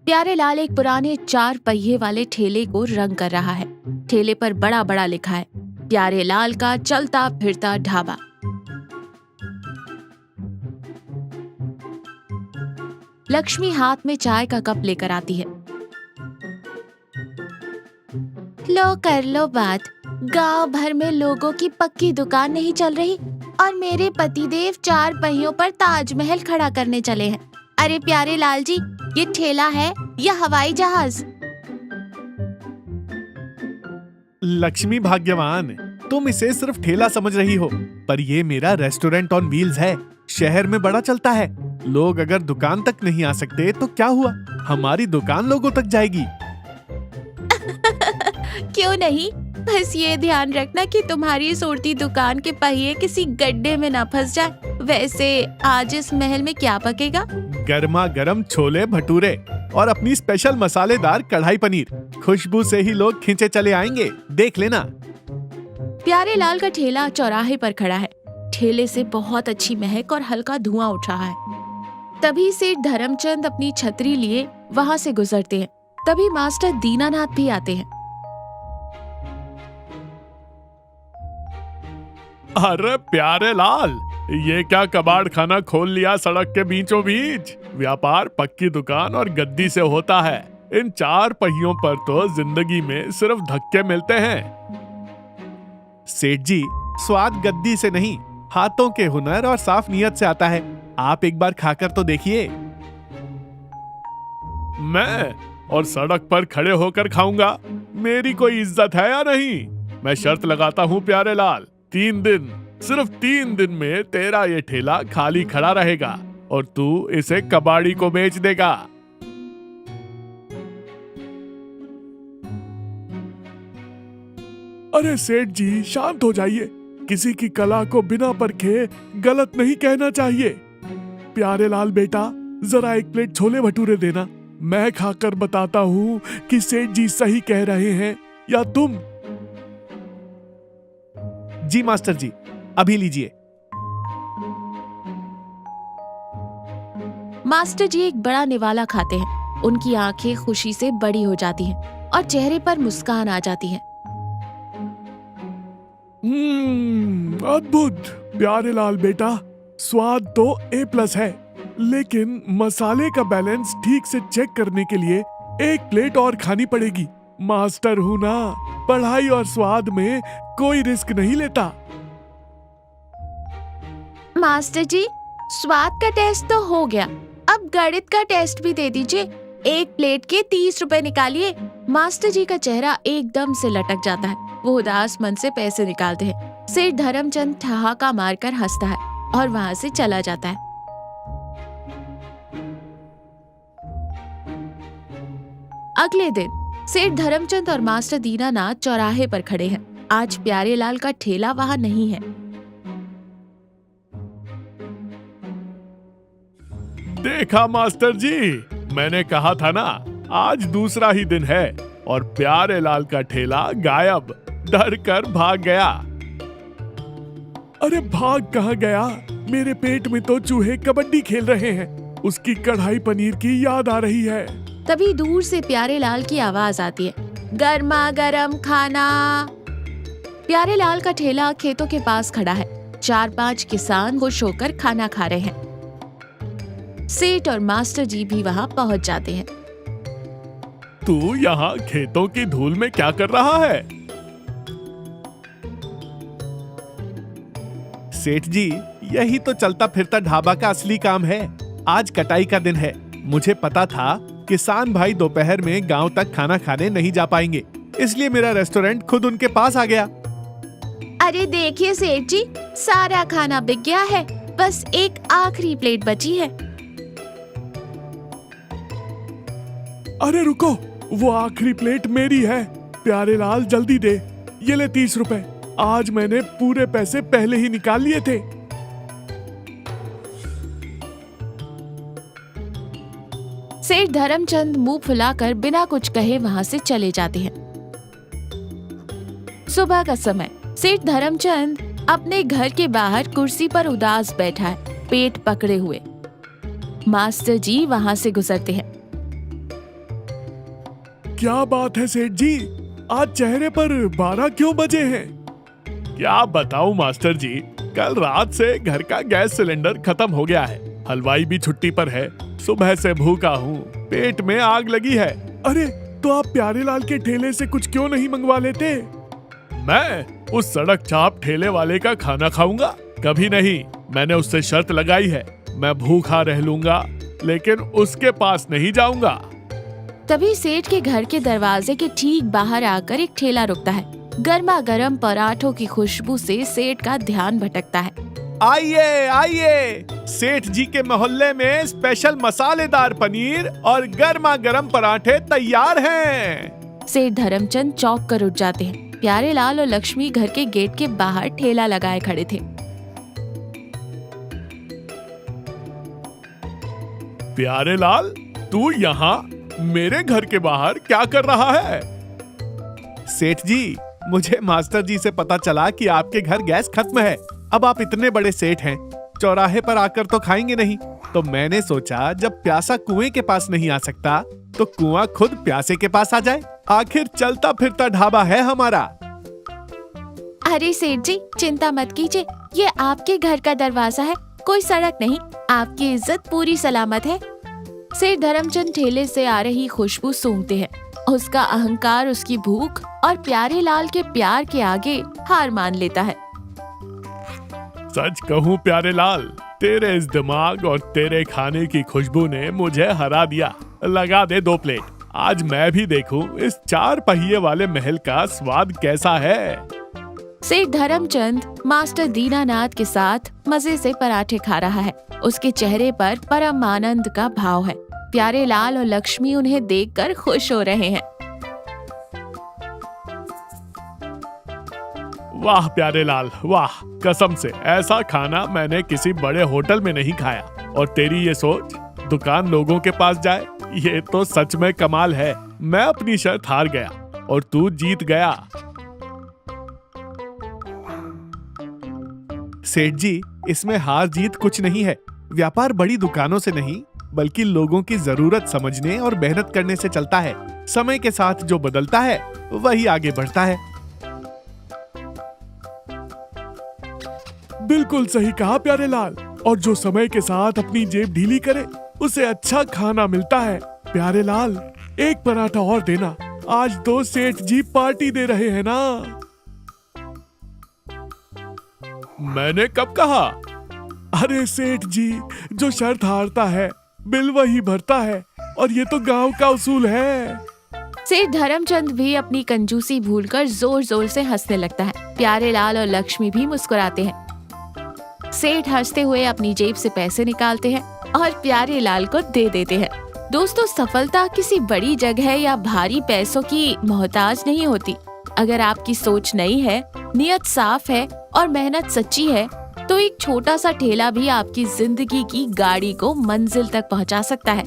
प्यारेलाल एक पुराने 4 पहिए वाले ठेले को रंग कर रहा है। ठेले पर बड़ा बड़ा लिखा है, प्यारेलाल का चलता फिरता ढाबा। लक्ष्मी हाथ में चाय का कप लेकर आती है। लो कर लो बात, गांव भर में लोगों की पक्की दुकान नहीं चल रही और मेरे पतिदेव 4 पहियों पर ताजमहल खड़ा करने चले हैं। अरे प्यारेलाल जी, ये ठेला है या हवाई जहाज? लक्ष्मी भाग्यवान, तुम इसे सिर्फ ठेला समझ रही हो, पर ये मेरा रेस्टोरेंट ऑन व्हील्स है। शहर में बड़ा चलता है। लोग अगर दुकान तक नहीं आ सकते तो क्या हुआ, हमारी दुकान लोगों तक जाएगी। क्यों नहीं, बस ये ध्यान रखना कि तुम्हारी इस उड़ती दुकान के पहिए किसी गड्ढे में ना फंस जाए। वैसे आज इस महल में क्या पकेगा? गर्मा गर्म छोले भटूरे और अपनी स्पेशल मसालेदार कढ़ाई पनीर। खुशबू से ही लोग खींचे चले आएंगे, देख लेना। प्यारेलाल का ठेला चौराहे पर खड़ा है। ठेले से बहुत अच्छी महक और हल्का धुआं उठ रहा है। तभी सेठ धर्मचंद अपनी छतरी लिए वहाँ से गुजरते हैं। तभी मास्टर दीनानाथ भी आते हैं। अरे प्यारेलाल, ये क्या कबाड़ खाना खोल लिया सड़क के बीचों बीच? व्यापार पक्की दुकान और गद्दी से होता है। इन 4 पहियों पर तो जिंदगी में सिर्फ धक्के मिलते हैं। सेठ जी, स्वाद गद्दी से नहीं, हाथों के हुनर और साफ नीयत से आता है। आप एक बार खाकर तो देखिए। मैं और सड़क पर खड़े होकर खाऊंगा? मेरी कोई इज्जत है या नहीं? मैं शर्त लगाता हूँ प्यारेलाल, 3 दिन, सिर्फ 3 दिन में तेरा ये ठेला खाली खड़ा रहेगा और तू इसे कबाड़ी को बेच देगा। अरे सेठ जी, शांत हो जाइए। किसी की कला को बिना परखे गलत नहीं कहना चाहिए। प्यारेलाल बेटा, जरा 1 प्लेट छोले भटूरे देना। मैं खाकर बताता हूँ कि सेठ जी सही कह रहे हैं या तुम। जी मास्टर जी, अभी लीजिए। मास्टर जी एक बड़ा निवाला खाते हैं। उनकी आंखें खुशी से बड़ी हो जाती हैं और चेहरे पर मुस्कान आ जाती है। अद्भुत प्यारेलाल बेटा, स्वाद तो A+ है, लेकिन मसाले का बैलेंस ठीक से चेक करने के लिए 1 प्लेट और खानी पड़ेगी। मास्टर हूं ना, पढ़ाई और स्वाद में कोई रिस्क नहीं लेता। मास्टर जी, स्वाद का टेस्ट तो हो गया, अब गणित का टेस्ट भी दे दीजिए। 1 प्लेट के 30 रुपए निकालिए। मास्टर जी का चेहरा एकदम से लटक जाता है। वो उदास मन से पैसे निकालते हैं। सेठ धर्मचंद ठहाका मारकर हंसता है और वहाँ से चला जाता है। अगले दिन सेठ धर्मचंद और मास्टर दीनानाथ चौराहे पर खड़े हैं। आज प्यारेलाल का ठेला वहाँ नहीं है। देखा मास्टर जी, मैंने कहा था ना, आज दूसरा ही दिन है और प्यारेलाल का ठेला गायब। डर कर भाग गया। अरे भाग कहाँ गया? मेरे पेट में तो चूहे कबड्डी खेल रहे हैं। उसकी कढ़ाई पनीर की याद आ रही है। तभी दूर से प्यारेलाल की आवाज आती है, गर्मा गर्म खाना। प्यारेलाल का ठेला खेतों के पास खड़ा है। 4-5 किसान खुश होकर खाना खा रहे हैं। सेठ और मास्टर जी भी वहाँ पहुँच जाते हैं। तू यहाँ खेतों की धूल में क्या कर रहा है? सेठ जी, यही तो चलता फिरता ढाबा का असली काम है। आज कटाई का दिन है। मुझे पता था किसान भाई दोपहर में गांव तक खाना खाने नहीं जा पाएंगे, इसलिए मेरा रेस्टोरेंट खुद उनके पास आ गया। अरे देखिए सेठ जी, सारा खाना बिक गया है, बस एक आखिरी प्लेट बची है। अरे रुको, वो आखिरी प्लेट मेरी है। प्यारेलाल जल्दी दे, ये ले 30 रुपए। आज मैंने पूरे पैसे पहले ही निकाल लिए थे। सेठ धर्मचंद मुंह फुलाकर बिना कुछ कहे वहाँ से चले जाते हैं। सुबह का समय, सेठ धर्मचंद अपने घर के बाहर कुर्सी पर उदास बैठा है, पेट पकड़े हुए। मास्टर जी वहाँ से गुजरते हैं। क्या बात है सेठ जी, आज चेहरे पर 12 क्यों बजे हैं? क्या बताऊं मास्टर जी, कल रात से घर का गैस सिलेंडर खत्म हो गया है। हलवाई भी छुट्टी पर है। सुबह से भूखा हूँ, पेट में आग लगी है। अरे तो आप प्यारेलाल के ठेले से कुछ क्यों नहीं मंगवा लेते? मैं उस सड़क चाप ठेले वाले का खाना खाऊंगा? कभी नहीं। मैंने उससे शर्त लगाई है, मैं भूखा रह लूंगा लेकिन उसके पास नहीं जाऊंगा। तभी सेठ के घर के दरवाजे के ठीक बाहर आकर एक ठेला रुकता है। गर्मा गर्म पराठों की खुशबू से सेठ का ध्यान भटकता है। आइए आइए, सेठ जी के मोहल्ले में स्पेशल मसालेदार पनीर और गर्मा गर्म पराठे तैयार हैं। सेठ धर्मचंद चौंक कर उठ जाते हैं। प्यारेलाल और लक्ष्मी घर के गेट के बाहर ठेला लगाए खड़े थे। प्यारेलाल, तू यहाँ मेरे घर के बाहर क्या कर रहा है? सेठ जी, मुझे मास्टर जी से पता चला कि आपके घर गैस खत्म है। अब आप इतने बड़े सेठ हैं, चौराहे पर आकर तो खाएंगे नहीं। तो मैंने सोचा जब प्यासा कुएं के पास नहीं आ सकता तो कुआं खुद प्यासे के पास आ जाए। आखिर चलता फिरता ढाबा है हमारा। अरे सेठ जी, चिंता मत कीजिए, ये आपके घर का दरवाजा है, कोई सड़क नहीं। आपकी इज्जत पूरी सलामत है। सेठ धर्मचंद ठेले से आ रही खुशबू सूंघते हैं। उसका अहंकार, उसकी भूख और प्यारेलाल के प्यार के आगे हार मान लेता है। सच कहूँ प्यारेलाल, तेरे इस दिमाग और तेरे खाने की खुशबू ने मुझे हरा दिया। लगा दे 2 प्लेट, आज मैं भी देखूं इस 4 पहिए वाले महल का स्वाद कैसा है। सेठ धर्मचंद मास्टर दीनानाथ के साथ मजे से पराठे खा रहा है। उसके चेहरे पर परम आनंद का भाव है। प्यारेलाल और लक्ष्मी उन्हें देखकर खुश हो रहे हैं। वाह प्यारेलाल वाह, कसम से ऐसा खाना मैंने किसी बड़े होटल में नहीं खाया। और तेरी ये सोच, दुकान लोगों के पास जाए, ये तो सच में कमाल है। मैं अपनी शर्त हार गया और तू जीत गया। सेठ जी, इसमें हार जीत कुछ नहीं है। व्यापार बड़ी दुकानों से नहीं बल्कि लोगों की जरूरत समझने और मेहनत करने से चलता है। समय के साथ जो बदलता है वही आगे बढ़ता है। बिल्कुल सही कहा प्यारेलाल, और जो समय के साथ अपनी जेब ढीली करे उसे अच्छा खाना मिलता है। प्यारेलाल, एक पराठा और देना, आज तो सेठ जी पार्टी दे रहे हैं ना। मैंने कब कहा? अरे सेठ जी, जो शर्त हारता है बिल वही भरता है, और ये तो गांव का उसूल है। सेठ धर्मचंद भी अपनी कंजूसी भूलकर जोर जोर से हंसने लगता है। प्यारेलाल और लक्ष्मी भी मुस्कुराते हैं। सेठ हंसते हुए अपनी जेब से पैसे निकालते हैं और प्यारेलाल को दे देते हैं। दोस्तों, सफलता किसी बड़ी जगह या भारी पैसों की मोहताज नहीं होती। अगर आपकी सोच नई है, नियत साफ है और मेहनत सच्ची है, तो एक छोटा सा ठेला भी आपकी जिंदगी की गाड़ी को मंजिल तक पहुंचा सकता है।